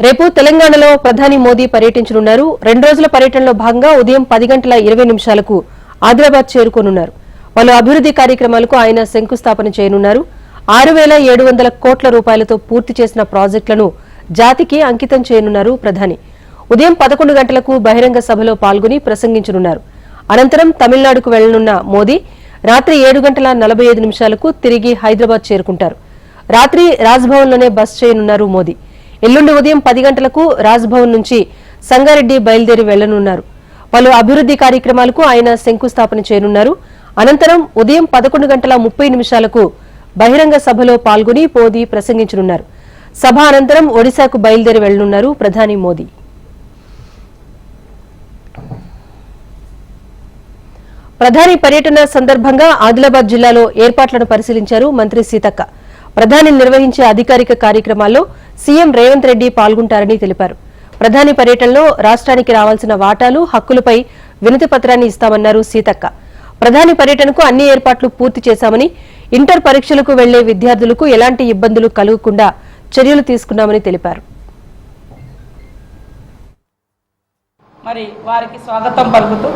రేపు తెలంగాణలో ప్రధాని మోదీ పర్యటించనున్నారు. 2 రోజుల పర్యటనలో భాగంగా ఉదయం 10:20 ఆదిలాబాద్ చేరుకోనున్నారు. పలు అభివృద్ది కార్యక్రమాలకు ఆయన శంకుస్థాపన చేయనున్నారు. 6,700 కోట్ల రూపాయలతో పూర్తి చేసిన ప్రాజెక్టులను జాతికి అంకితం చేయనున్నారు ప్రధాని. ఉదయం 11 గంటలకు బహిరంగ సభలో పాల్గొని ప్రసంగించనున్నారు. అనంతరం తమిళనాడుకు వెళ్లనున్న మోదీ రాత్రి 7:45 తిరిగి హైదరాబాద్ చేరుకుంటారు. రాత్రి రాజ్భవన్లోనే బస చేయనున్నారు మోదీ. ఎల్లుండి ఉదయం 10 గంటలకు రాజ్భవన్ నుంచి సంగారెడ్డి బయలుదేరి వెళ్లనున్నారు. పలు అభివృద్ది కార్యక్రమాలకు ఆయన శంకుస్థాపన చేయనున్నారు. అనంతరం ఉదయం 11:30 బహిరంగ సభలో పాల్గొని మోదీ ప్రసంగించనున్నారు. సభ అనంతరం ఒడిశాకు బయలుదేరి వెళ్లనున్నారు ప్రధాని మోదీ. ప్రధాని పర్యటన సందర్భంగా ఆదిలాబాద్ జిల్లాలో ఏర్పాట్లను పరిశీలించారు మంత్రి సీతక్క. ప్రధాని నిర్వహించే అధికారిక కార్యక్రమాల్లో సీఎం రేవంత్ రెడ్డి పాల్గొంటారని తెలిపారు. ప్రధాని పర్యటనలో రాష్ట్రానికి రావాల్సిన వాటాలు, హక్కులపై వినతి పత్రాన్ని ఇస్తామన్నారు సీతక్క. ప్రధాని పర్యటనకు అన్ని ఏర్పాట్లు పూర్తి చేశామని, ఇంటర్ పరీక్షలకు వెళ్లే విద్యార్థులకు ఎలాంటి ఇబ్బందులు కలగకుండా చర్యలు తీసుకున్నామని తెలిపారు. మరి వారికి స్వాగతం పలుకుతూ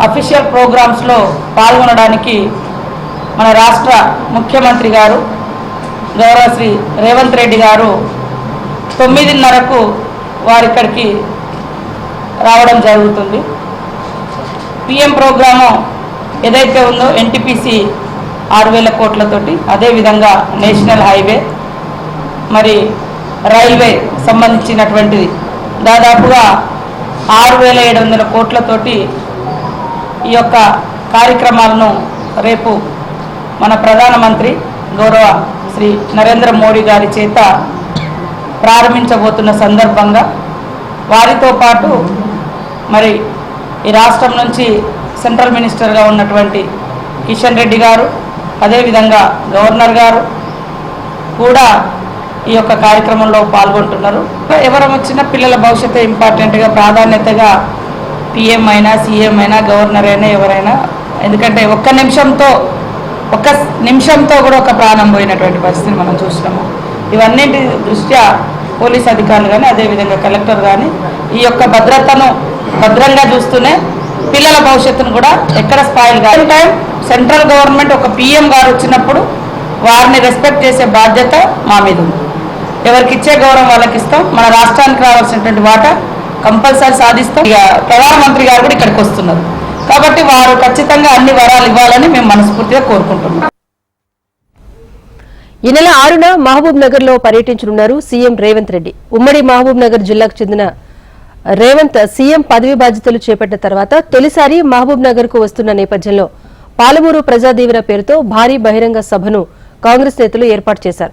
అఫీషియల్ ప్రోగ్రామ్స్ లో పాల్గొనడానికి మన రాష్ట్ర ముఖ్యమంత్రి గారు గౌరవ శ్రీ రేవంత్ రెడ్డి గారు 9:30కు వారిక్కడికి రావడం జరుగుతుంది. పిఎం ప్రోగ్రాము ఏదైతే ఉందో ఎన్టీపీసీ 6,000 కోట్లతోటి, అదేవిధంగా నేషనల్ హైవే మరి రైల్వే సంబంధించినటువంటిది దాదాపుగా 6,700 కోట్లతోటి ఈ యొక్క కార్యక్రమాలను రేపు మన ప్రధానమంత్రి గౌరవ శ్రీ నరేంద్ర మోడీ గారి చేత ప్రారంభించబోతున్న సందర్భంగా వారితో పాటు మరి ఈ రాష్ట్రం నుంచి సెంట్రల్ మినిస్టర్గా ఉన్నటువంటి కిషన్ రెడ్డి గారు, అదేవిధంగా గవర్నర్ గారు కూడా ఈ యొక్క కార్యక్రమంలో పాల్గొంటున్నారు. ఎవరు వచ్చినా పిల్లల భవిష్యత్తు ఇంపార్టెంట్గా ప్రాధాన్యతగా పిఎం అయినా, సీఎం అయినా, గవర్నర్ అయినా ఎవరైనా, ఎందుకంటే ఒక్క నిమిషంతో కూడా ఒక ప్రాణం పోయినటువంటి పరిస్థితిని మనం చూస్తున్నాము. ఇవన్నింటి దృష్ట్యా పోలీస్ అధికారులు కానీ, అదేవిధంగా కలెక్టర్ కానీ ఈ యొక్క భద్రతను భద్రంగా చూస్తూనే పిల్లల భవిష్యత్తును కూడా ఎక్కడ స్పాయిల్ కాదు. టైం సెంట్రల్ గవర్నమెంట్ ఒక పిఎం గారు వచ్చినప్పుడు వారిని రెస్పెక్ట్ చేసే బాధ్యత మా మీద ఉంది. ఎవరికి ఇచ్చే గౌరవం వాళ్ళకి ఇస్తాం. మన రాష్ట్రానికి రావాల్సినటువంటి వాటా కంపల్సరీ సాధిస్తాం. ఇక ప్రధానమంత్రి గారు కూడా ఇక్కడికి వస్తున్నారు కాబట్టి వారు ఖచ్చితంగా అన్ని వరాలు ఇవ్వాలని మేము మనస్ఫూర్తిగా కోరుకుంటున్నాం. ఈ నెల 6న మహబూబ్ నగర్ లో పర్యటించనున్నారు సీఎం రేవంత్ రెడ్డి. ఉమ్మడి మహబూబ్ నగర్ జిల్లాకు చెందిన రేవంత్ సీఎం పదవి బాధ్యతలు చేపట్టిన తర్వాత తొలిసారి మహబూబ్ నగర్ కు వస్తున్న నేపథ్యంలో పాలమూరు ప్రజాదీవెన పేరుతో భారీ బహిరంగ సభను కాంగ్రెస్ నేతలు ఏర్పాటు చేశారు.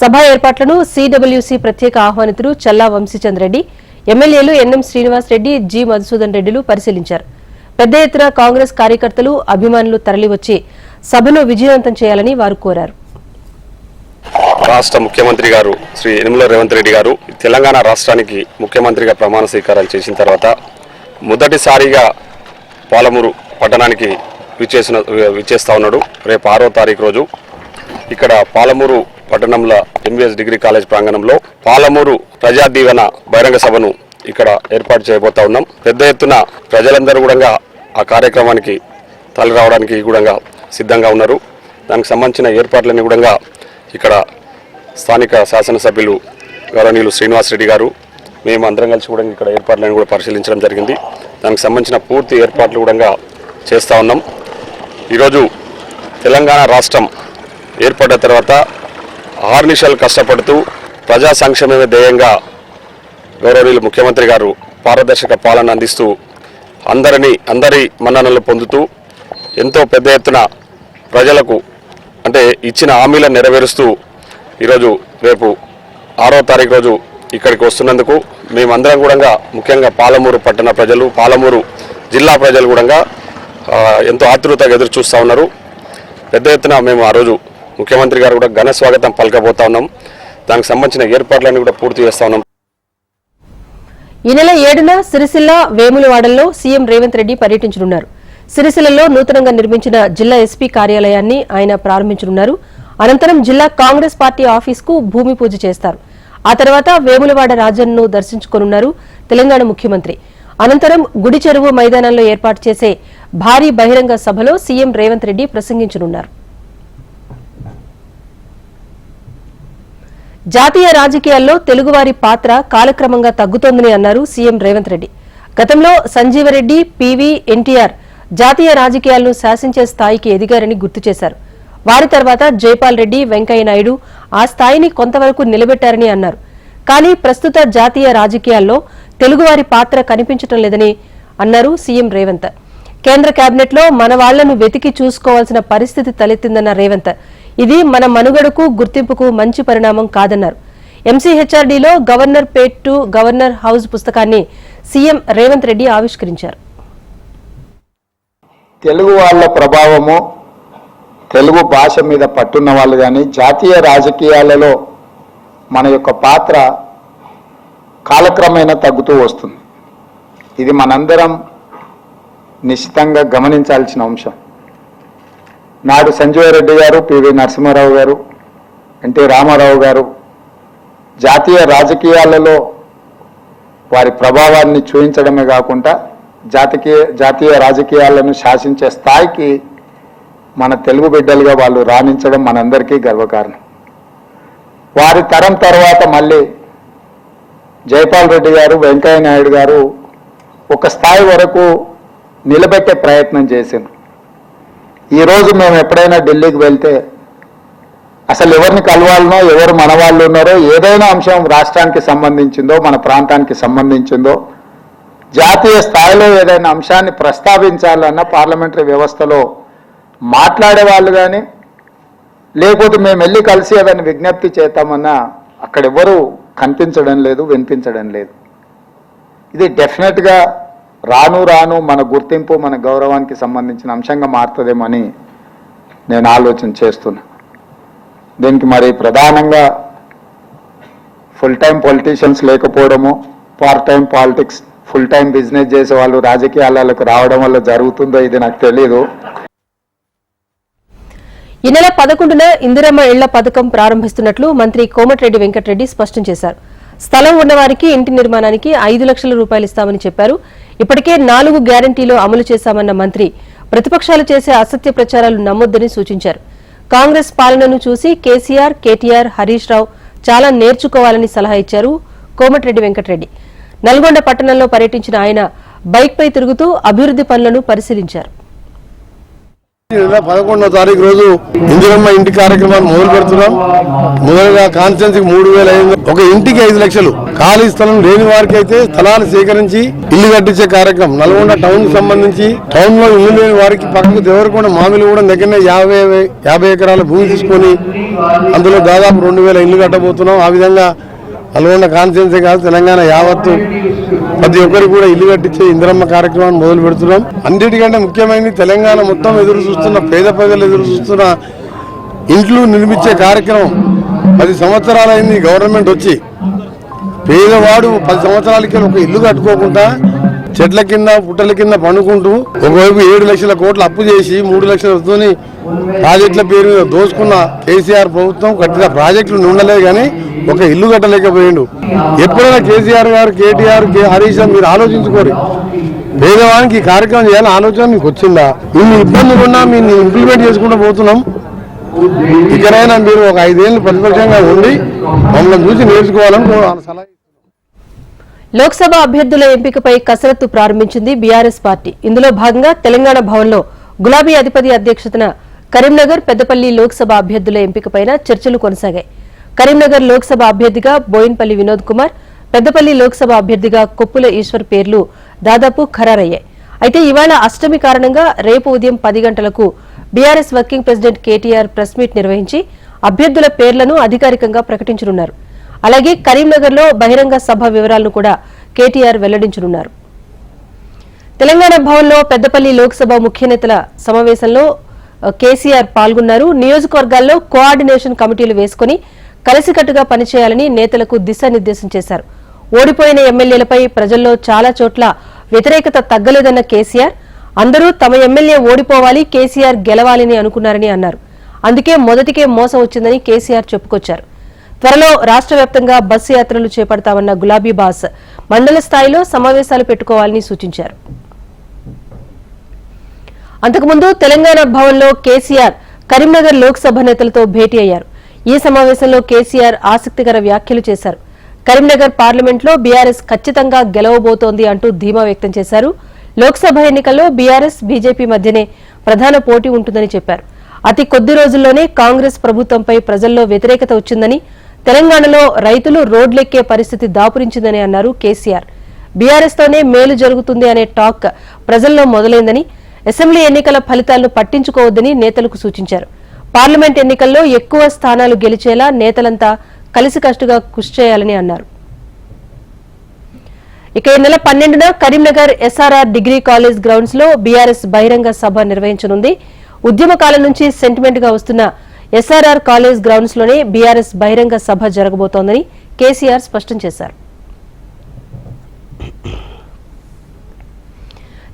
సభ ఏర్పాట్లను సిడబ్ల్యూసీ ప్రత్యేక ఆహ్వానితులు చల్లా వంశీచంద్ రెడ్డి, ఎమ్మెల్యేలు ఎన్ఎం శ్రీనివాస్ రెడ్డి, జి మధుసూదన్ రెడ్డిలు పరిశీలించారు. పెద్ద ఎత్తున కాంగ్రెస్ కార్యకర్తలు, అభిమానులు తరలివచ్చి సభను విజయవంతం చేయాలని వారు కోరారు. రాష్ట్ర ముఖ్యమంత్రి గారు శ్రీ యనమల రేవంత్ రెడ్డి గారు తెలంగాణ రాష్ట్రానికి ముఖ్యమంత్రిగా ప్రమాణ స్వీకారాలు చేసిన తర్వాత మొదటిసారిగా పాలమూరు పట్టణానికి విచ్చేస్తా ఉన్నాడు. రేపు 6వ తారీఖు రోజు ఇక్కడ పాలమూరు పట్టణంలో ఎంబీఎస్ డిగ్రీ కాలేజ్ ప్రాంగణంలో పాలమూరు ప్రజాదీవెన బహిరంగ సభను ఇక్కడ ఏర్పాటు చేయబోతా ఉన్నాం. పెద్ద ఎత్తున ప్రజలందరూ కూడా ఆ కార్యక్రమానికి తరలి రావడానికి కూడా సిద్ధంగా ఉన్నారు. దానికి సంబంధించిన ఏర్పాట్లన్నీ కూడా ఇక్కడ స్థానిక శాసనసభ్యులు గౌరవనీయులు శ్రీనివాస్ రెడ్డి గారు, మేము అందరం కలిసి కూడా ఇక్కడ ఏర్పాట్లను కూడా పరిశీలించడం జరిగింది. దానికి సంబంధించిన పూర్తి ఏర్పాట్లు కూడా చేస్తూ ఉన్నాం. ఈరోజు తెలంగాణ రాష్ట్రం ఏర్పడ్డ తర్వాత ఆర్నిషాలు కష్టపడుతూ ప్రజా సంక్షేమమే ధ్యేయంగా గౌరవనీయులు ముఖ్యమంత్రి గారు పారదర్శక పాలన అందిస్తూ అందరి మన్ననలు పొందుతూ ఎంతో పెద్ద ఎత్తున ప్రజలకు అంటే ఇచ్చిన హామీలను నెరవేరుస్తూ ఈరోజు రేపు 6వ తారీఖు రోజు ఇక్కడికి వస్తున్నందుకు మేమందరం కూడా ముఖ్యంగా పాలమూరు పట్టణ ప్రజలు, పాలమూరు జిల్లా ప్రజలు కూడా ఎంతో ఆతృతగా ఎదురు చూస్తూ ఉన్నారు. పెద్ద ఎత్తున మేము ఆ రోజు ముఖ్యమంత్రి గారు కూడా ఘన స్వాగతం పలకబోతా ఉన్నాం. దానికి సంబంధించిన ఏర్పాట్లన్నీ కూడా పూర్తి చేస్తా ఉన్నాం. ఈ నెల 7న సిరిసిల్ల, వేములవాడల్లో సీఎం రేవంత్ రెడ్డి పర్యటించనున్నారు. సిరిసిల్లలో నూతనంగా నిర్మించిన జిల్లా ఎస్పీ కార్యాలయాన్ని ఆయన ప్రారంభించనున్నారు. అనంతరం జిల్లా కాంగ్రెస్ పార్టీ ఆఫీసుకు భూమి పూజ చేస్తారు. ఆ తర్వాత వేములవాడ రాజన్ను దర్శించుకోనున్నారు తెలంగాణ ముఖ్యమంత్రి. అనంతరం గుడి చెరువు మైదానంలో ఏర్పాటు చేసే భారీ బహిరంగ సభలో సీఎం రేవంత్ రెడ్డి ప్రసంగించనున్నారు. జాతీయ రాజకీయాల్లో తెలుగువారి పాత్ర కాలక్రమంగా తగ్గుతోందని అన్నారు సీఎం రేవంత్ రెడ్డి. గతంలో సంజీవరెడ్డి, పివి, ఎన్టీఆర్ జాతీయ రాజకీయాలను శాసించే స్థాయికి ఎదిగారని గుర్తు చేశారు. వారి తర్వాత జైపాల్ రెడ్డి, వెంకయ్యనాయుడు ఆ స్థాయిని కొంతవరకు నిలబెట్టారని అన్నారు. కానీ ప్రస్తుత జాతీయ రాజకీయాల్లో తెలుగువారి పాత్ర కనిపించడం లేదని అన్నారు సీఎం రేవంత్. కేంద్ర కేబినెట్ లో మన వాళ్లను వెతికి చూసుకోవాల్సిన పరిస్థితి తలెత్తిందన్న రేవంత్ ఇది మన మనుగడకు, గుర్తింపుకు మంచి పరిణామం కాదన్నారు. ఎంసీహెచ్ఆర్డీలో Governorpet to Governor House పుస్తకాన్ని సీఎం రేవంత్ రెడ్డి ఆవిష్కరించారు. తెలుగు వాళ్ళ ప్రభావము, తెలుగు భాష మీద పట్టున్న వాళ్ళు కానీ జాతీయ రాజకీయాలలో మన యొక్క పాత్ర కాలక్రమేణా తగ్గుతూ వస్తుంది. ఇది మనందరం నిశ్చితంగా గమనించాల్సిన అంశం. నాడు సంజీవరెడ్డి గారు, పివి నరసింహారావు గారు, ఎన్టీ రామారావు గారు జాతీయ రాజకీయాలలో వారి ప్రభావాన్ని చూపించడమే కాకుండా జాతీయ రాజకీయాలను శాసించే స్థాయికి మన తెలుగు బిడ్డలుగా వాళ్ళు రాణించడం మనందరికీ గర్వకారణం. వారి తరం తర్వాత మళ్ళీ జైపాల్ రెడ్డి గారు, వెంకయ్య నాయుడు గారు ఒక స్థాయి వరకు నిలబెట్టే ప్రయత్నం చేశారు. ఈరోజు మేము ఎప్పుడైనా ఢిల్లీకి వెళ్తే అసలు ఎవరిని కలవాలనో, ఎవరు మన వాళ్ళు ఉన్నారో, ఏదైనా అంశం రాష్ట్రానికి సంబంధించిందో, మన ప్రాంతానికి సంబంధించిందో, జాతీయ స్థాయిలో ఏదైనా అంశాన్ని ప్రస్తావించాలన్న పార్లమెంటరీ వ్యవస్థలో మాట్లాడే వాళ్ళు కానీ, లేకపోతే మేము వెళ్ళి కలిసి ఏదైనా విజ్ఞప్తి చేద్దామన్నా అక్కడ ఎవరు కనిపించడం లేదు, వినిపించడం లేదు. ఇది డెఫినెట్గా రాను రాను మన గుర్తింపు, మన గౌరవానికి సంబంధించిన అంశంగా మారుతుందేమని నేను ఆలోచన చేస్తున్నా. దీనికి మరి ప్రధానంగా ఫుల్ టైం పొలిటీషియన్స్ లేకపోవడము, part time politics, full time business చేసే వాళ్ళు రాజకీయాలకు రావడం వల్ల జరుగుతుందో ఇది నాకు తెలియదు. ఈ నెల 11న ఇందిరమ్మ ఇళ్ల పథకం ప్రారంభిస్తున్నట్లు మంత్రి కోమటిరెడ్డి వెంకటరెడ్డి స్పష్టం చేశారు. స్థలం ఉన్నవారికి ఇంటి నిర్మాణానికి 5 లక్షల రూపాయలు ఇస్తామని చెప్పారు. ఇప్పటికే 4 గ్యారంటీలు అమలు చేశామన్న మంత్రి ప్రతిపక్షాలు చేసే అసత్య ప్రచారాలు నమ్మొద్దని సూచించారు. కాంగ్రెస్ పాలనను చూసి కేసీఆర్, కేటీఆర్, హరీష్ రావు చాలా నేర్చుకోవాలని సలహా ఇచ్చారు కోమటిరెడ్డి వెంకటరెడ్డి. నల్గొండ పట్టణంలో పర్యటించిన ఆయన బైక్పై తిరుగుతూ అభివృద్ది పనులను పరిశీలించారు. 11వ తారీఖు రోజు ఇందిరమ్మ ఇంటి కార్యక్రమాన్ని మొదలు పెడుతున్నాం. మొదలుగా కాన్స్టిట్యున్సీకి 3,500, ఒక ఇంటికి 5 లక్షలు, ఖాళీ స్థలం లేని వారికి అయితే స్థలాన్ని సేకరించి ఇల్లు కట్టించే కార్యక్రమం. నల్గొండ టౌన్ కి సంబంధించి టౌన్ లో ఇల్లు లేని వారికి పక్కకు దేవరకొండ మామిలు కూడా దగ్గరనే 50 ఎకరాల భూమి తీసుకొని అందులో దాదాపు 2,000 ఇల్లు కట్టబోతున్నాం. ఆ విధంగా నల్గొండ కాన్స్టిట్యున్సీ కాదు, తెలంగాణ యావత్తు ప్రతి ఒక్కరికి కూడా ఇల్లు కట్టించే ఇందిరమ్మ కార్యక్రమాన్ని మొదలు పెడుతున్నాం. అన్నిటికంటే ముఖ్యమైనది తెలంగాణ మొత్తం ఎదురు చూస్తున్న, పేద ప్రజలు ఎదురు చూస్తున్న ఇంట్లు నిర్మించే కార్యక్రమం. 10 సంవత్సరాలైంది గవర్నమెంట్ వచ్చి. పేదవాడు 10 సంవత్సరాలకి ఒక ఇల్లు కట్టుకోకుండా చెట్ల కింద, పుట్టల కింద పండుకుంటూ ఒకవైపు 7 లక్షల కోట్లు అప్పు చేసి 3 లక్షలతో ప్రాజెక్టుల పేరు మీద దోచుకున్న కేసీఆర్ ప్రభుత్వం కట్టిన ప్రాజెక్టులు ఉండలేదు కానీ ఒక ఇల్లు కట్టలేకపోయిండు. ఎప్పుడైనా కేసీఆర్ గారు, కేటీఆర్, హరీష్ మీరు ఆలోచించుకోరు. పేదవానికి ఈ కార్యక్రమం చేయాలని ఆలోచన మీకు వచ్చిందా? ఇన్ని ఇబ్బందులు ఉన్నా మేము ఇంప్లిమెంట్ చేసుకుంటూ పోతున్నాం. ఇక్కడైనా మీరు ఒక 5 ఏళ్ళు ప్రతిపక్షంగా ఉండి మమ్మల్ని చూసి నేర్చుకోవాలని సలహా. లోక్సభ అభ్యర్థుల ఎంపికపై కసరత్తు ప్రారంభించింది బీఆర్ఎస్ పార్టీ. ఇందులో భాగంగా తెలంగాణ భవన్లో గులాబీ అధిపతి అధ్యక్షతన కరీంనగర్, పెద్దపల్లి లోక్సభ అభ్యర్థుల ఎంపికపై చర్చలు కొనసాగాయి. కరీంనగర్ లోక్సభ అభ్యర్థిగా బోయిన్పల్లి వినోద్ కుమార్, పెద్దపల్లి లోక్సభ అభ్యర్థిగా కొప్పుల ఈశ్వర్ పేర్లు దాదాపు ఖరారయ్యాయి. అయితే ఇవాళ అష్టమి కారణంగా రేపు ఉదయం 10 గంటలకు BRS working president KTR press meet నిర్వహించి అభ్యర్థుల పేర్లను అధికారికంగా ప్రకటించనున్నారు. అలాగే కరీంనగర్లో బహిరంగ సభ వివరాలను కూడా కేటీఆర్ వెల్లడించనున్నారు. తెలంగాణ భవన్లో పెద్దపల్లి లోక్సభ ముఖ్య నేతల సమావేశంలో కేసీఆర్ పాల్గొన్నారు. నియోజకవర్గాల్లో కోఆర్డినేషన్ కమిటీలు వేసుకుని కలిసికట్టుగా పనిచేయాలని నేతలకు దిశానిర్దేశం చేశారు. ఓడిపోయిన ఎమ్మెల్యేలపై ప్రజల్లో చాలా చోట్ల వ్యతిరేకత తగ్గలేదన్న కేసీఆర్ అందరూ తమ ఎమ్మెల్యే ఓడిపోవాలి, కేసీఆర్ గెలవాలని అనుకున్నారని అన్నారు. అందుకే మొదటికే మోసం వచ్చిందని కేసీఆర్ చెప్పుకొచ్చారు. త్వరలో రాష్ట్ర వ్యాప్తంగా బస్సు యాత్రలు చేపడతామన్న గులాబీ బాస్ మండల స్థాయిలో సమావేశాలు పెట్టుకోవాలని సూచించారు. అంతకుముందు తెలంగాణ భవన్లో కేసీఆర్ కరీంనగర్ లోక్సభ నేతలతో భేటీ అయ్యారు. ఈ సమావేశంలో కేసీఆర్ ఆసక్తికర వ్యాఖ్యలు చేశారు. కరీంనగర్ పార్లమెంట్లో బీఆర్ఎస్ ఖచ్చితంగా గెలవబోతోంది అంటూ ధీమా వ్యక్తం చేశారు. లోక్సభ ఎన్నికల్లో బీఆర్ఎస్ బీజేపీ మధ్యనే ప్రధాన పోటీ ఉంటుందని చెప్పారు. అతి కొద్ది రోజుల్లోనే కాంగ్రెస్ ప్రభుత్వంపై ప్రజల్లో వ్యతిరేకత వచ్చిందని, తెలంగాణలో రైతులు రోడ్లెక్కే పరిస్థితి దాపురించిందని అన్నారు కేసీఆర్. బీఆర్ఎస్ తోనే మేలు జరుగుతుంది అనే టాక్ ప్రజల్లో మొదలైందని, అసెంబ్లీ ఎన్నికల ఫలితాలను పట్టించుకోవద్దని నేతలకు సూచించారు. పార్లమెంట్ ఎన్నికల్లో ఎక్కువ స్థానాలు గెలిచేలా నేతలంతా కలిసికట్టుగా కృషి చేయాలని అన్నారు. ఇక ఈ నెల 12న Karimnagar SRR degree college grounds లో బీఆర్ఎస్ బహిరంగ సభ నిర్వహించనుంది. ఉద్యమకాలం నుంచి సెంటిమెంట్ గా వస్తున్న ఎస్ఆర్ఆర్ కాలేజ్ గ్రౌండ్స్ లోనే బీఆర్ఎస్ బహిరంగ సభ జరగబోతోందని కేసీఆర్ స్పష్టం చేశారు.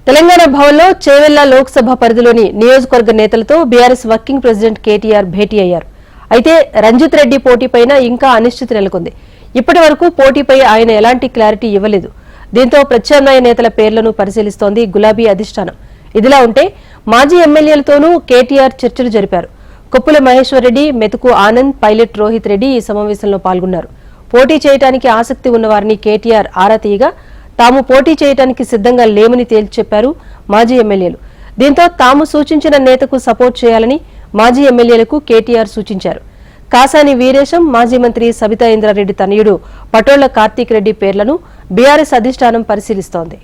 తెలంగాణ భవన్లో చేవెళ్ల లోక్సభ పరిధిలోని నియోజకవర్గ నేతలతో బీఆర్ఎస్ వర్కింగ్ ప్రెసిడెంట్ కేటీఆర్ భేటీ అయ్యారు. అయితే రంజిత్ రెడ్డి పోటీపైన ఇంకా అనిశ్చితి నెలకొంది. ఇప్పటి వరకు పోటీపై ఆయన ఎలాంటి క్లారిటీ ఇవ్వలేదు. దీంతో ప్రత్యామ్నాయ నేతల పేర్లను పరిశీలిస్తోంది గులాబీ అధిష్టానం. ఇదిలా ఉంటే మాజీ ఎమ్మెల్యేలతోనూ కేటీఆర్ చర్చలు జరిపారు. కొప్పుల మహేశ్వర్ రెడ్డి, మెతుకు ఆనంద్, పైలట్ రోహిత్ రెడ్డి ఈ సమావేశంలో పాల్గొన్నారు. పోటీ చేయడానికి ఆసక్తి ఉన్నవారిని కేటీఆర్ ఆరా తీయగా తాము పోటీ చేయడానికి సిద్ధంగా లేమని తేల్చి చెప్పారు మాజీ ఎమ్మెల్యేలు. దీంతో తాము సూచించిన నేతకు సపోర్ట్ చేయాలని మాజీ ఎమ్మెల్యేలకు కేటీఆర్ సూచించారు. కాసాని వీరేశం, మాజీ మంత్రి సబితా ఇంద్రారెడ్డి తనయుడు పటోళ్ల కార్తీక్ రెడ్డి పేర్లను బీఆర్ఎస్ అధిష్టానం పరిశీలిస్తోంది.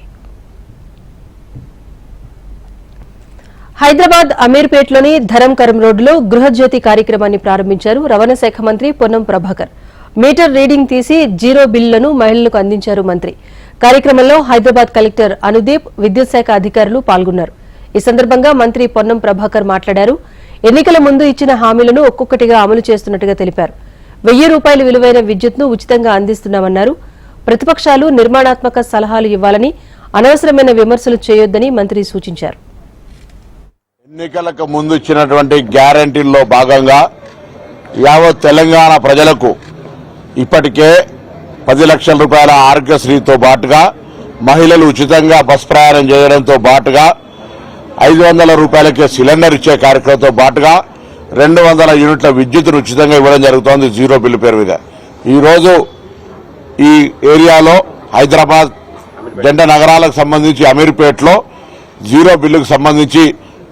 హైదరాబాద్ అమీర్పేట్లోని ధరంకరం రోడ్డులో గృహజ్యోతి కార్యక్రమాన్ని ప్రారంభించారు రవాణా శాఖ మంత్రి పొన్నం ప్రభాకర్. మీటర్ రీడింగ్ తీసి జీరో బిల్లులను మహిళలకు అందించారు మంత్రి. కార్యక్రమంలో హైదరాబాద్ కలెక్టర్ అనుదీప్, విద్యుత్ శాఖ అధికారులు పాల్గొన్నారు. ఈ సందర్భంగా మంత్రి పొన్నం ప్రభాకర్ మాట్లాడారు. ఎన్నికల ముందు ఇచ్చిన హామీలను ఒక్కొక్కటిగా అమలు చేస్తున్నట్టుగా తెలిపారు. 1000 రూపాయల విలువైన విద్యుత్ను ఉచితంగా అందిస్తున్నామన్నారు. ప్రతిపక్షాలు నిర్మాణాత్మక సలహాలు ఇవ్వాలని, అనవసరమైన విమర్శలు చేయొద్దని మంత్రి సూచించారు. ఎన్నికలకు ముందు ఇచ్చినటువంటి గ్యారంటీల్లో భాగంగా యావత్ తెలంగాణ ప్రజలకు ఇప్పటికే 10 లక్షల రూపాయల ఆరోగ్యశ్రీతో పాటుగా మహిళలు ఉచితంగా బస్ ప్రయాణం చేయడంతో పాటుగా 500 రూపాయలకే సిలిండర్ ఇచ్చే కార్యక్రమంతో పాటుగా 200 యూనిట్ల విద్యుత్తును ఉచితంగా ఇవ్వడం జరుగుతోంది జీరో బిల్లు పేరు మీద. ఈరోజు ఈ ఏరియాలో హైదరాబాద్ జంట నగరాలకు సంబంధించి అమీర్పేటలో జీరో బిల్లుకు సంబంధించి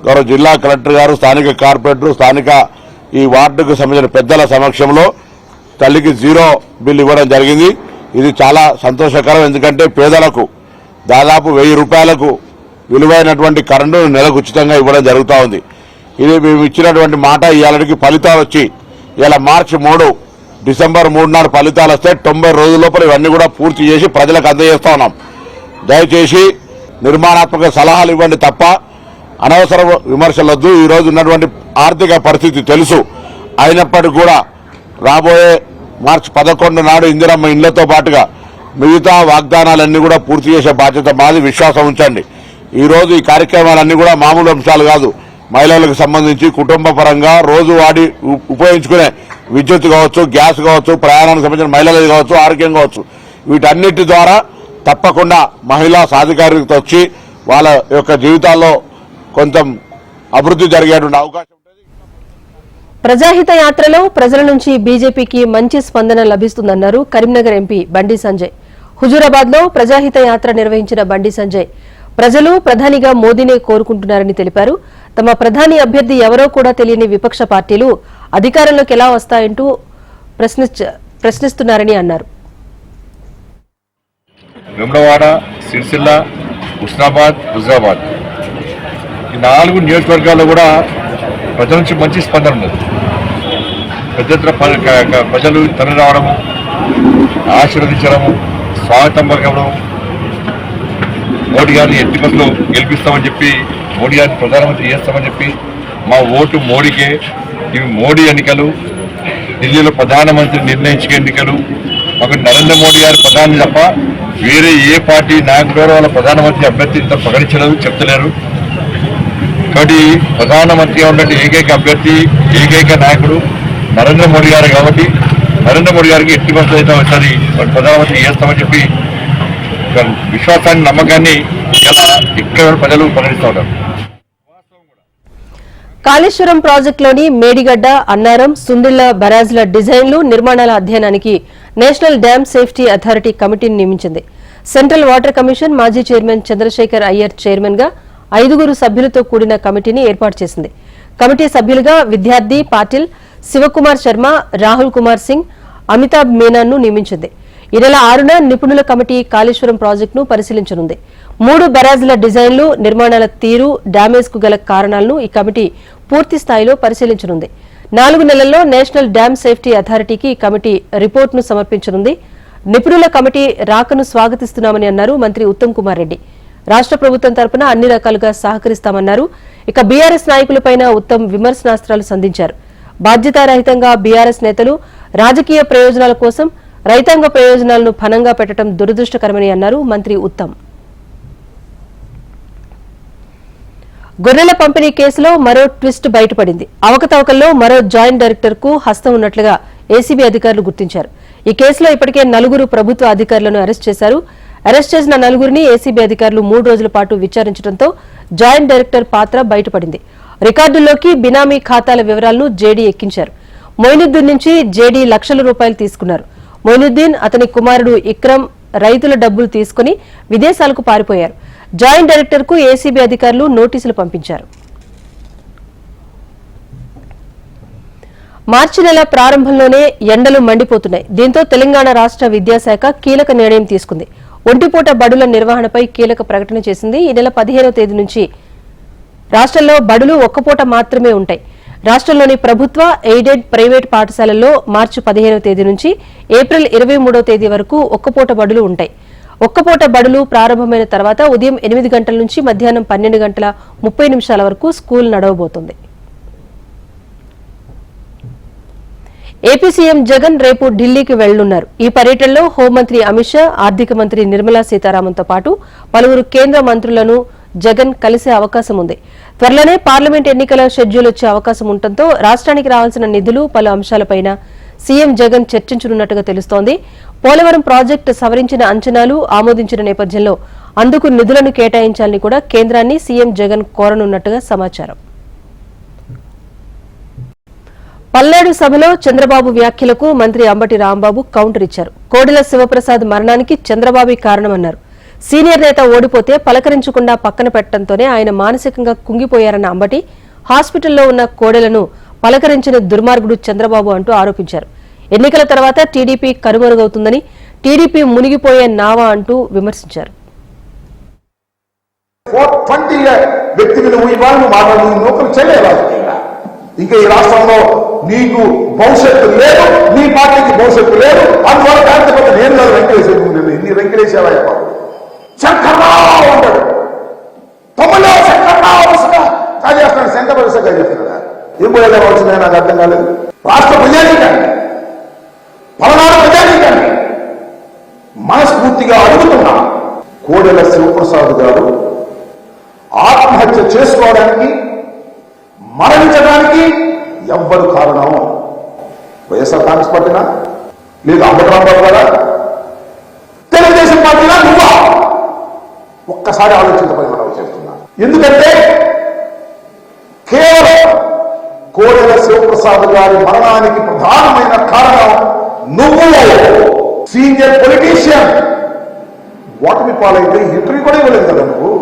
గౌరవ జిల్లా కలెక్టర్ గారు, స్థానిక కార్పొరేటర్, స్థానిక ఈ వార్డుకు సంబంధించిన పెద్దల సమక్షంలో తల్లికి జీరో బిల్లు ఇవ్వడం జరిగింది. ఇది చాలా సంతోషకరం. ఎందుకంటే పేదలకు దాదాపు 1000 రూపాయలకు విలువైనటువంటి కరెంటును నెలకు ఉచితంగా ఇవ్వడం జరుగుతూ ఉంది. ఇది మేము ఇచ్చినటువంటి మాట. ఇవాళకి ఫలితాలు వచ్చి ఇలా మార్చి 3 డిసెంబర్ 3 నాడు ఫలితాలు వస్తే 90 రోజుల లోపల ఇవన్నీ కూడా పూర్తి చేసి ప్రజలకు అందజేస్తా ఉన్నాం. దయచేసి నిర్మాణాత్మక సలహాలు ఇవ్వండి తప్ప అనవసర విమర్శలొద్దు. ఈ రోజు ఉన్నటువంటి ఆర్థిక పరిస్థితి తెలుసు. అయినప్పటికీ కూడా రాబోయే మార్చి 11 నాడు ఇందిరమ్మ ఇండ్లతో పాటుగా మిగతా వాగ్దానాలన్నీ కూడా పూర్తి చేసే బాధ్యత మాది. విశ్వాసం ఉంచండి. ఈ రోజు ఈ కార్యక్రమాలన్నీ కూడా మామూలు అంశాలు కాదు. మహిళలకు సంబంధించి కుటుంబ పరంగా రోజు వాడి ఉపయోగించుకునే విద్యుత్ కావచ్చు, గ్యాస్ కావచ్చు, ప్రయాణానికి సంబంధించిన మహిళలది కావచ్చు, ఆరోగ్యం కావచ్చు, వీటన్నిటి ద్వారా తప్పకుండా మహిళా సాధికారికత వచ్చి వాళ్ళ యొక్క జీవితాల్లో కొంచెం అభివృద్ధి జరిగేటువంటి అవకాశం ఉంటుంది. ప్రజాహిత యాత్రలో ప్రజల నుంచి బీజేపీకి మంచి స్పందన లభిస్తుందన్నారు కరీంనగర్ ఎంపీ బండి సంజయ్. హుజూరాబాద్ లో ప్రజాహిత యాత్ర నిర్వహించిన బండి సంజయ్ ప్రజలు ప్రధానిగా మోదీనే కోరుకుంటున్నారని తెలిపారు. తమ ప్రధాని అభ్యర్థి ఎవరో కూడా తెలియని విపక్ష పార్టీలు అధికారంలోకి ఎలా వస్తాయంటూ ప్రశ్నిస్తున్నారని అన్నారు. వేములవాడ, సిరిసిల్ల, హుస్నాబాద్, హుజూరాబాద్ ఈ 4 నియోజకవర్గాల్లో కూడా ప్రజల నుంచి మంచి స్పందన ఉన్నది. పెద్ద ఎత్తున ప్రజలు తరలి రావడము, ఆశీర్వదించడము, స్వాగతం పలకడం, మోడీ గారిని ఎట్టి బస్సులో గెలిపిస్తామని చెప్పి, మోడీ గారిని ప్రధానమంత్రి చేస్తామని చెప్పి, మా ఓటు మోడీకే, ఇవి మోడీ ఎన్నికలు, ఢిల్లీలో ప్రధానమంత్రి నిర్ణయించే ఎన్నికలు, మాకు నరేంద్ర మోడీ గారి ప్రధాని తప్ప వేరే ఏ పార్టీ నాయకుడు వాళ్ళ ప్రధానమంత్రి అభ్యర్థితో ప్రకటించలేదు, చెప్తలేరు. కాబట్టి ప్రధానమంత్రిగా ఉన్నట్టు ఏకైక అభ్యర్థి, ఏకైక నాయకుడు నరేంద్ర మోడీ గారు. కాబట్టి నరేంద్ర మోడీ గారికి ఎట్టి బస్సులు అయితే ఒకసారి ప్రధానమంత్రి చేస్తామని చెప్పి ఒక విశ్వాసాన్ని నమ్మకాన్ని ఇలా ఇక్కడ ప్రజలు పరిగణిస్తూ ఉంటారు. కాళేశ్వరం ప్రాజెక్టులోని మేడిగడ్డ, అన్నారం, సుందిళ్ల బరాజ్ల డిజైన్లు, నిర్మాణాల అధ్యయనానికి నేషనల్ డ్యామ్ సేఫ్టీ అథారిటీ కమిటీని నియమించింది. సెంట్రల్ వాటర్ కమిషన్ మాజీ చైర్మన్ చంద్రశేఖర్ అయ్యర్ చైర్మన్ గా 5 సభ్యులతో కూడిన కమిటీని ఏర్పాటు చేసింది. కమిటీ సభ్యులుగా విద్యార్థి పాటిల్, శివకుమార్ శర్మ, రాహుల్ కుమార్ సింగ్, అమితాబ్ మీనాను నియమించింది. ఈ నెల 6న నిపుణుల కమిటీ కాళేశ్వరం ప్రాజెక్టును పరిశీలించనుంది. 3 బరాజ్ల డిజైన్లు, నిర్మాణాల తీరు, డ్యామేజ్ కు గల కారణాలను ఈ కమిటీ పూర్తి స్థాయిలో పరిశీలించనుంది. 4 నెలల్లో నేషనల్ డ్యామ్ సేఫ్టీ అథారిటీకి ఈ కమిటీ రిపోర్టును సమర్పించనుంది. నిపుణుల కమిటీ రాకను స్వాగతిస్తున్నామని అన్నారు మంత్రి ఉత్తమ్ కుమార్ రెడ్డి. రాష్ట్ర ప్రభుత్వం తరపున అన్ని రకాలుగా సహకరిస్తామన్నారు. ఇక బీఆర్ఎస్ నాయకులపైన ఉత్తమ్ విమర్శనాస్త్రాలు సంధించారు. బాధ్యతారహితంగా బీఆర్ఎస్ నేతలు రాజకీయ ప్రయోజనాల కోసం రైతాంగ ప్రయోజనాలను ఫనంగా పెట్టడం దురదృష్టకరమని అన్నారు మంత్రి ఉత్తమ్. గొర్రెల పంపిణీ కేసులో మరో ట్విస్ట్ బయటపడింది. అవకతవకల్లో మరో జాయింట్ డైరెక్టర్ కు హస్తం ఉన్నట్లుగా ఏసీబీ అధికారులు గుర్తించారు. ఈ కేసులో ఇప్పటికే 4 ప్రభుత్వ అధికారులను అరెస్ట్ చేశారు. అరెస్ట్ చేసిన 4 ఏసీబీ అధికారులు 3 రోజుల పాటు విచారించడంతో జాయింట్ డైరెక్టర్ పాత్ర బయటపడింది. రికార్డుల్లోకి బినామీ ఖాతాల వివరాలను జేడీ ఎక్కించారు. మొయినుద్దీన్ నుంచి జేడీ లక్షల రూపాయలు తీసుకున్నారు. మొయినుద్దీన్, అతని కుమారుడు ఇక్రమ్ రైతుల డబ్బులు తీసుకుని విదేశాలకు పారిపోయారు. జాయింట్ డైరెక్టర్ కు ఏసీబీ అధికారులు నోటీసులు పంపించారు. మార్చి నెల ప్రారంభంలోనే ఎండలు మండిపోతున్నాయి. దీంతో తెలంగాణ రాష్ట్ర విద్యాశాఖ కీలక నిర్ణయం తీసుకుంది. ఒంటిపూట బడుల నిర్వహణపై కీలక ప్రకటన చేసింది. ఈ నెల 15వ తేదీ నుంచి రాష్ట్రంలో బడులు ఒక్కపూట మాత్రమే ఉంటాయి. రాష్ట్రంలోని ప్రభుత్వ, ఎయిడెడ్, ప్రైవేట్ పాఠశాలల్లో మార్చి 15వ తేదీ నుంచి ఏప్రిల్ 23వ తేదీ వరకు ఒక్కపూట బడులు ఉంటాయి. ఒక్కపూట బడులు ప్రారంభమైన తర్వాత ఉదయం 8 గంటల నుంచి మధ్యాహ్నం 12:30 వరకు స్కూల్ నడవబోతోంది. ఏపీ సీఎం జగన్ రేపు ఢిల్లీకి వెళ్లనున్నారు. ఈ పర్యటనలో హోంమంత్రి అమిత్ షా, ఆర్థిక మంత్రి నిర్మలా సీతారామన్తో పాటు పలువురు కేంద్ర మంత్రులను జగన్ కలిసే అవకాశం ఉంది. త్వరలోనే పార్లమెంట్ ఎన్నికల షెడ్యూల్ వచ్చే అవకాశం ఉండటంతో రాష్ట్రానికి రావాల్సిన నిధులు, పలు అంశాలపైన సీఎం జగన్ చర్చించనున్నట్టుగా తెలుస్తోంది. పోలవరం ప్రాజెక్టు సవరించిన అంచనాలు ఆమోదించిన నేపథ్యంలో అందుకు నిధులను కేటాయించాలని కూడా కేంద్రాన్ని సీఎం జగన్ కోరనున్నట్టుగా సమాచారం. పల్నాడు సభలో చంద్రబాబు వ్యాఖ్యలకు మంత్రి అంబటి రాంబాబు కౌంటర్ ఇచ్చారు. కోడెల శివప్రసాద్ మరణానికి చంద్రబాబు కారణమన్నారు. సీనియర్ నేత ఓడిపోతే పలకరించకుండా పక్కన పెట్టడంతోనే ఆయన మానసికంగా కుంగిపోయారన్న అంబటి హాస్పిటల్లో ఉన్న కోడెలను పలకరించిన దుర్మార్గుడు చంద్రబాబు అంటూ ఆరోపించారు. ఎన్నికల తర్వాత టీడీపీ కనుమరుగవుతుందని, టీడీపీ మునిగిపోయే నావా అంటూ విమర్శించారు. ఇంకా ఈ రాష్ట్రంలో నీకు భవిష్యత్తు లేదు, నీ పార్టీకి భవిష్యత్తు లేదు. అందువల్ల కాకపోతే నేను కాదు వెంకటేశ్వర, ఇన్ని వెంకటేశ్వర శంకర్రావు ఉంటాడు. తొమ్మిదిలో శంకర్రావు కాజేస్తున్నాడు, శంకర్ కాజేస్తున్నాడా? ఏం పోయేలా వచ్చిందా నాకు అర్థం కాలేదు. రాష్ట్ర ప్రజానీకాన్ని, పలనాడు ప్రజానీకాన్ని మనస్ఫూర్తిగా అడుగుతున్నా, కోడెల శివప్రసాద్ గారు ఆత్మహత్య చేసుకోవడానికి, మరణించడానికి ఎవ్వరు కారణం? వైఎస్ఆర్ కాంగ్రెస్ పార్టీనా, లేదు అంబేద్కర్ గారా, తెలుగుదేశం పార్టీనా, నువ్వా? ఒక్కసారి ఆలోచించమని మనం చేస్తున్నా. ఎందుకంటే కేవలం కోడెల శివప్రసాద్ గారి మరణానికి ప్రధానమైన కారణం నువ్వు. సీనియర్ పొలిటీషియన్ ఓటమి పాలైతే ఇంటర్వ్యూ కూడా ఇవ్వలేదు కదా నువ్వు.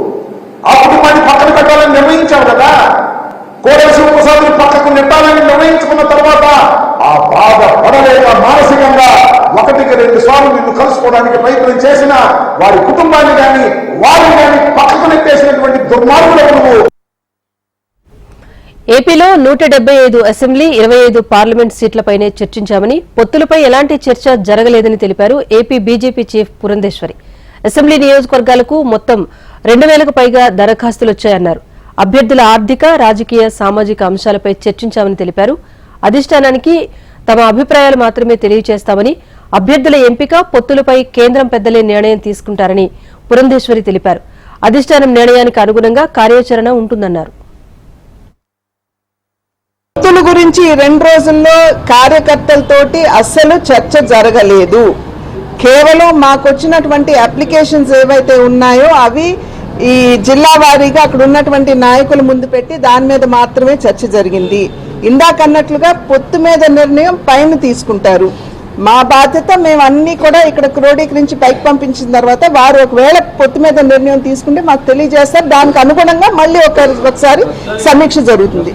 ఆ కుటుంబాన్ని పక్కన పెట్టాలని నిర్ణయించావు కదా. కోడెల శివప్రసాద్ పక్కకు నెట్టాలని నిర్ణయించుకున్న తర్వాత ఆ బాధ పడలేక మానసికంగా 1-2 సార్లు నిన్ను కలుసుకోవడానికి ప్రయత్నం చేసిన వారి కుటుంబాన్ని కానీ వారిని కానీ పక్కకు నెట్టేసినటువంటి దుర్మార్గులకు నువ్వు. ఏపీలో 175 అసెంబ్లీ, 25 పార్లమెంట్ సీట్లపైనే చర్చించామని, పొత్తులపై ఎలాంటి చర్చ జరగలేదని తెలిపారు AP BJP chief Purandeswari. Assembly నియోజకవర్గాలకు మొత్తం 2000కు పైగా దరఖాస్తులొచ్చాయన్నారు. అభ్యర్థుల ఆర్థిక, రాజకీయ, సామాజిక అంశాలపై చర్చించామని తెలిపారు. అధిష్టానానికి తమ అభిప్రాయాలు మాత్రమే తెలియజేస్తామని, అభ్యర్థుల ఎంపిక, పొత్తులపై కేంద్రం పెద్దలే నిర్ణయం తీసుకుంటారని పురంధేశ్వరి తెలిపారు. అధిష్టానం నిర్ణయానికి అనుగుణంగా కార్యాచరణ ఉంటుందన్నారు. పొత్తుల గురించి 2 రోజుల్లో కార్యకర్తలతోటి అస్సలు చర్చ జరగలేదు. కేవలం మాకు వచ్చినటువంటి అప్లికేషన్స్ ఏవైతే ఉన్నాయో అవి ఈ జిల్లా వారీగా అక్కడ ఉన్నటువంటి నాయకుల ముందు పెట్టి దాని మీద మాత్రమే చర్చ జరిగింది. ఇందాకన్నట్లుగా పొత్తు మీద నిర్ణయం పైన తీసుకుంటారు. మా బాధ్యత మేము అన్ని కూడా ఇక్కడ క్రోడీకరించి పైకి పంపించిన తర్వాత వారు ఒకవేళ పొత్తు మీద నిర్ణయం తీసుకుంటే మాకు తెలియజేస్తారు. దానికి అనుగుణంగా మళ్ళీ ఒకసారి సమీక్ష జరుగుతుంది.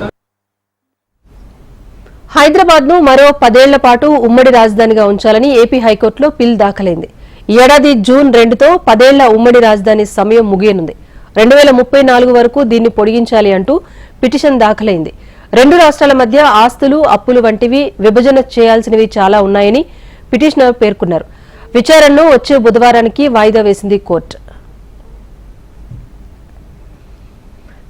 హైదరాబాద్ ను మరో 10 ఏళ్ల పాటు ఉమ్మడి రాజధానిగా ఉంచాలని ఏపీ హైకోర్టులో పిల్ దాఖలైంది. ఈ ఏడాది జూన్ 2తో 10 ఏళ్ల ఉమ్మడి రాజధాని సమయం ముగియనుంది. 2034 వరకు దీన్ని పొడిగించాలి అంటూ పిటిషన్ దాఖలైంది. 2 రాష్ట్రాల మధ్య ఆస్తులు, అప్పులు వంటివి విభజన చేయాల్సినవి చాలా ఉన్నాయని పిటిషనర్ పేర్కొన్నారు. విచారణను వచ్చే బుధవారానికి వాయిదా వేసింది కోర్టు.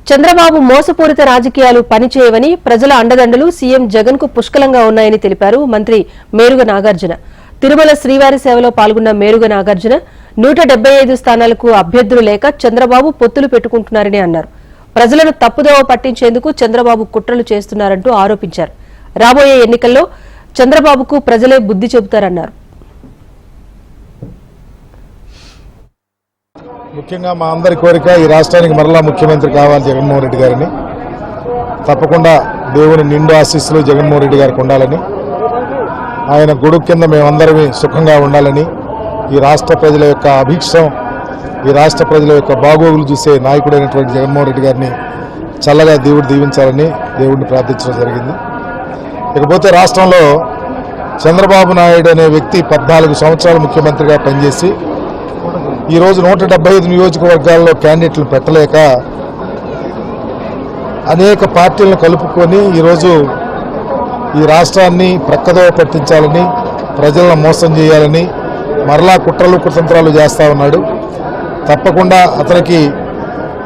చంద్రబాబు మోసపూరిత రాజకీయాలు పనిచేయవని, ప్రజల అండదండలు సీఎం జగన్ కు పుష్కలంగా ఉన్నాయని తెలిపారు మంత్రి మేరుగ నాగార్జున. తిరుమల శ్రీవారి సేవలో పాల్గొన్న మేరుగ నాగార్జున 175 స్థానాలకు అభ్యర్థులు లేక చంద్రబాబు పొత్తులు పెట్టుకుంటున్నారని అన్నారు. ప్రజలను తప్పుదోవ పట్టించేందుకు చంద్రబాబు కుట్రలు చేస్తున్నారంటూ ఆరోపించారు. రాబోయే ఎన్నికల్లో చంద్రబాబుకు ప్రజలే బుద్ధి చెబుతారన్నారు. ముఖ్యంగా మా అందరి కోరిక ఈ రాష్ట్రానికి మరలా ముఖ్యమంత్రి కావాలి జగన్మోహన్ రెడ్డి గారిని. తప్పకుండా దేవుని నిండు ఆశీస్సులు జగన్మోహన్ రెడ్డి గారికి ఉండాలని, ఆయన గొడుగు కింద మేమందరమే సుఖంగా ఉండాలని, ఈ రాష్ట్ర ప్రజల యొక్క అభిక్షం, ఈ రాష్ట్ర ప్రజల యొక్క బాగోగులు చూసే నాయకుడైనటువంటి జగన్మోహన్ రెడ్డి గారిని చల్లగా దేవుడు దీవించాలని దేవుడిని ప్రార్థించడం జరిగింది. ఇకపోతే రాష్ట్రంలో చంద్రబాబు నాయుడు అనే వ్యక్తి 14 సంవత్సరాలు ముఖ్యమంత్రిగా పనిచేసి ఈరోజు 175 నియోజకవర్గాల్లో క్యాండిడేట్లు పెట్టలేక అనేక పార్టీలను కలుపుకొని ఈరోజు ఈ రాష్ట్రాన్ని ప్రక్కదోవ పట్టించాలని, ప్రజలను మోసం చేయాలని మరలా కుట్రలు కుతంత్రాలు చేస్తూ ఉన్నాడు. తప్పకుండా అతనికి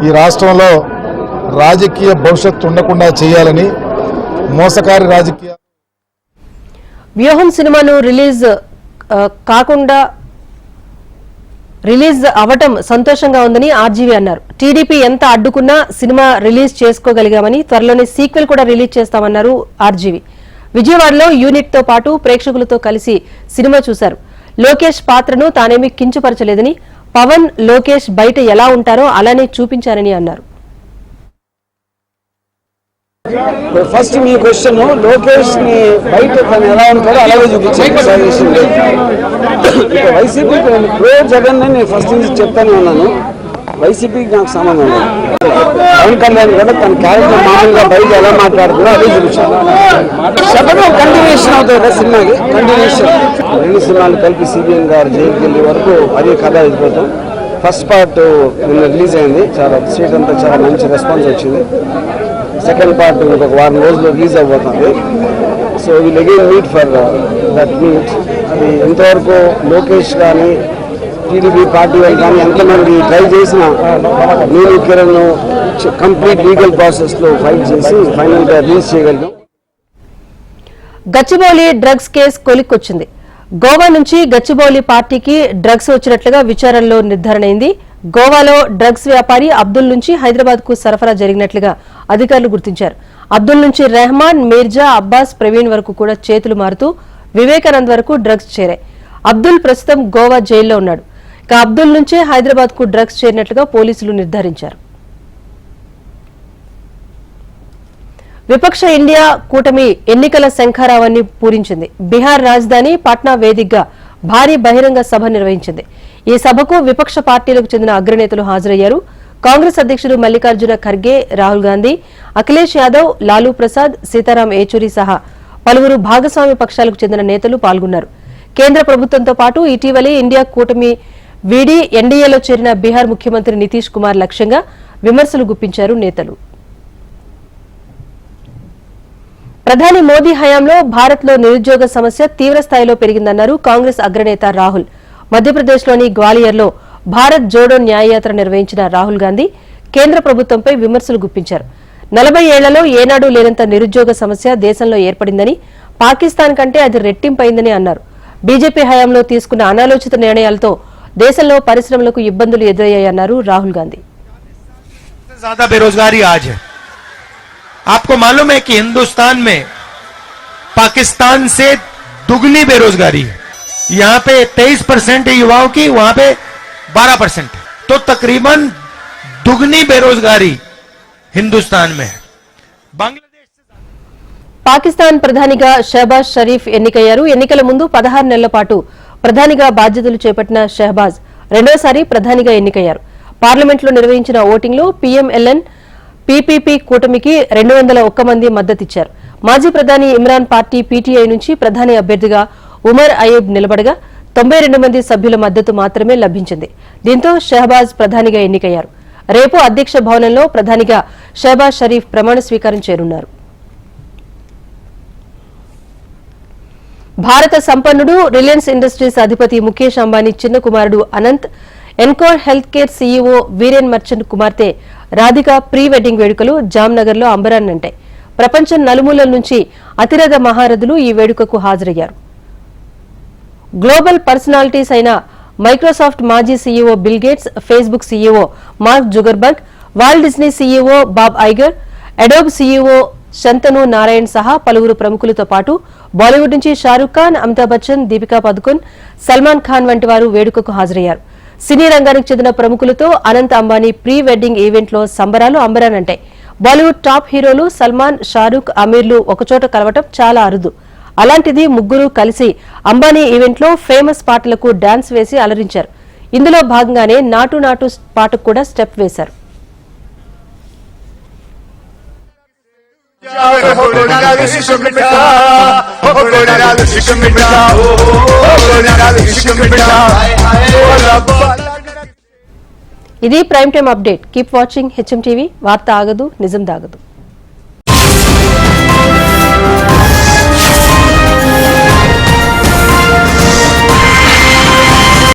ఈ రాష్ట్రంలో రాజకీయ భవిష్యత్తు ఉండకుండా చేయాలని మోసకారి రాజకీయ వ్యూహం సినిమాను రిలీజ్ అవటం సంతోషంగా ఉందని ఆర్జీవీ అన్నారు. టీడీపీ ఎంత అడ్డుకున్నా సినిమా రిలీజ్ చేసుకోగలిగామని, త్వరలోనే సీక్వెల్ కూడా రిలీజ్ చేస్తామన్నారు ఆర్జీవీ. విజయవాడలో యూనిట్ తో పాటు ప్రేక్షకులతో కలిసి సినిమా చూశారు. లోకేష్ పాత్రను తానేమీ కించపరచలేదని, పవన్ లోకేష్ బయట ఎలా ఉంటారో అలానే చూపించారని అన్నారు. ఫస్ట్ మీ క్వశ్చన్, లోకేష్ ని బయట తను ఎలా ఉంటారో అలాగే చూపించాను. ఇక వైసీపీకి ప్రో జగన్ నేను ఫస్ట్ నుంచి చెప్తానే ఉన్నాను. వైసీపీకి నాకు సంబంధం లేదు. పవన్ కళ్యాణ్ కూడా తన క్యారెక్టర్ మామూలుగా బయట ఎలా మాట్లాడుతుందో అదే చూపించాను. చెప్పడం కంటిన్యూషన్ అవుతుంది కదా సినిమాకి, కంటిన్యూషన్. 2 సినిమాలు కలిపి సిబిఎన్ గారు జైలుకి వెళ్ళే వరకు అదే కథ అయిపోతాం. ఫస్ట్ పార్ట్ నిన్న రిలీజ్ అయింది. చాలా స్టేట్ అంతా చాలా మంచి రెస్పాన్స్ వచ్చింది. సెకండ్ పార్ట్ ఇంకొక 1 వారం రోజుల్లో రిలీజ్ అవబోతుంది. So will again meet for that meet. అది ఇంతవరకు లోకేష్ కానీ టీడీపీ పార్టీ వాళ్ళు కానీ ఎంతమంది ట్రై చేసిన నేను కిరణ్ కంప్లీట్ లీగల్ ప్రాసెస్లో ఫైట్ చేసి ఫైనల్గా రిలీజ్ చేయగలిగాం. గచ్చిబౌలి డ్రగ్స్ కేసు కొలిక్కొచ్చింది. గోవా నుంచి గచ్చిబౌలి పార్టీకి డ్రగ్స్ వచ్చినట్లుగా విచారణలో నిర్ధారణైంది. గోవాలో డ్రగ్స్ వ్యాపారి అబ్దుల్ నుంచి హైదరాబాద్ కు సరఫరా జరిగినట్లుగా అధికారులు గుర్తించారు. అబ్దుల్ నుంచి రెహమాన్, మీర్జా, అబ్బాస్, ప్రవీణ్ వరకు కూడా చేతులు మారుతూ వివేకానంద్ వరకు డ్రగ్స్ చేరాయి. అబ్దుల్ ప్రస్తుతం గోవా జైల్లో ఉన్నాడు. ఇక అబ్దుల్ నుంచే హైదరాబాద్ కు డ్రగ్స్ చేరినట్లుగా పోలీసులు నిర్ధారించారు. విపక్ష ఇండియా కూటమి ఎన్నికల శంఖారావాన్ని పూరించింది. బీహార్ రాజధాని పాట్నా వేదికగా భారీ బహిరంగ సభ నిర్వహించింది. ఈ సభకు విపక్ష పార్టీలకు చెందిన అగ్రనేతలు హాజరయ్యారు. కాంగ్రెస్ అధ్యక్షుడు మల్లికార్జున ఖర్గే, రాహుల్ గాంధీ, అఖిలేష్ యాదవ్, లాలూ ప్రసాద్, సీతారాం ఏచూరి సహా పలువురు భాగస్వామ్య పక్షాలకు చెందిన నేతలు పాల్గొన్నారు. కేంద్ర ప్రభుత్వంతో పాటు ఇటీవలే ఇండియా కూటమి వీడి ఎన్డీఏలో చేరిన బీహార్ ముఖ్యమంత్రి నితీష్ కుమార్ లక్ష్యంగా విమర్శలు గుప్పించారు నేతలు. ప్రధాని మోదీ హయాంలో భారత్లో నిరుద్యోగ సమస్య తీవ్రస్థాయిలో పెరిగిందన్నారు కాంగ్రెస్ అగ్రనేత రాహుల్. మధ్యప్రదేశ్లోని గ్వాలియర్లో భారత్ జోడో న్యాయయాత్ర నిర్వహించిన రాహుల్ గాంధీ కేంద్ర ప్రభుత్వంపై విమర్శలు గుప్పించారు. 40 ఏళ్లలో ఏనాడూ లేనంత నిరుద్యోగ సమస్య దేశంలో ఏర్పడిందని, పాకిస్తాన్ కంటే అది రెట్టింపైందని అన్నారు. బీజేపీ హయాంలో తీసుకున్న అనాలోచిత నిర్ణయాలతో దేశంలో పరిశ్రమలకు ఇబ్బందులు ఎదురయ్యాయన్నారు రాహుల్ గాంధీ. आपको मालूम है कि हिंदुस्तान में पाकिस्तान से दुगनी बेरोजगारी है। यहां पे 23% है युवाओं की, वहां पे 12%, तो तकरीबन दुगनी बेरोजगारी हिंदुस्तान में है। बांग्लादेश పాకిస్తాన్ ప్రధానిగా షహబాజ్ షరీఫ్ ఎన్నికయ్యారు. ఎన్నికల ముందు 16 నెలల పాటు ప్రధానిగా బాధ్యతలు చేపట్టిన షహబాజ్ రెండోసారి ప్రధానిగా ఎన్నికయ్యారు. పార్లమెంట్లో నిర్వహించిన ఓటింగ్లో పీఎంఎల్ఎన్ పీపీపీ కూటమికి 201 మంది మద్దతిచ్చారు. మాజీ ప్రధాని ఇమ్రాన్ పార్టీ పీటీఐ నుంచి ప్రధాని అభ్యర్థిగా ఉమర్ అయూబ్ నిలబడగా 92 మంది సభ్యుల మద్దతు మాత్రమే లభించింది. దీంతో షహబాజ్ ప్రధానిగా ఎన్నికయ్యారు. రేపు అధ్యక్ష భవనంలో ప్రధానిగా షహబాజ్ షరీఫ్ ప్రమాణ స్వీకారం చేయనున్నారు. భారత సంపన్నుడు రిలయన్స్ ఇండస్ట్రీస్ అధిపతి ముఖేష్ అంబానీ చిన్న కుమారుడు Anant, encore health care CEO Viren merchant కుమార్తె రాధిక ప్రీ వెడ్డింగ్ వేడుకలు జామ్నగర్లో అంబరాన్నంటాయి. ప్రపంచం నలుమూలల నుంచి అతిరథ మహారథులు ఈ వేడుకకు హాజరయ్యారు. గ్లోబల్ పర్సనాలిటీస్ అయిన మైక్రోసాఫ్ట్ మాజీ CEO Bill Gates, Facebook CEO Mark Zuckerberg, Walt Disney CEO Bob Iger, Adobe CEO Shantanu Narayen సహా పలువురు ప్రముఖులతో పాటు బాలీవుడ్ నుంచి షారూక్ ఖాన్, అమితాబ్ బచ్చన్, దీపికా పదుకొన్, సల్మాన్ ఖాన్ వంటి వారు వేడుకకు హాజరయ్యారు. సినీ రంగానికి చెందిన ప్రముఖులతో అనంత్ అంబానీ ప్రీ వెడ్డింగ్ ఈవెంట్లో సంబరాలు అంబరానంటాయి. బాలీవుడ్ టాప్ హీరోలు సల్మాన్, షారూక్, అమీర్లు ఒకచోట కలవటం చాలా అరుదు. అలాంటిది ముగ్గురు కలిసి అంబానీ ఈవెంట్లో ఫేమస్ పాటలకు డాన్స్ వేసి అలరించారు. ఇందులో భాగంగానే నాటు నాటు పాటకు కూడా స్టెప్ వేశారు. ఇది prime time update. Keep watching HM TV. వార్త ఆగదు, నిజం దాగదు.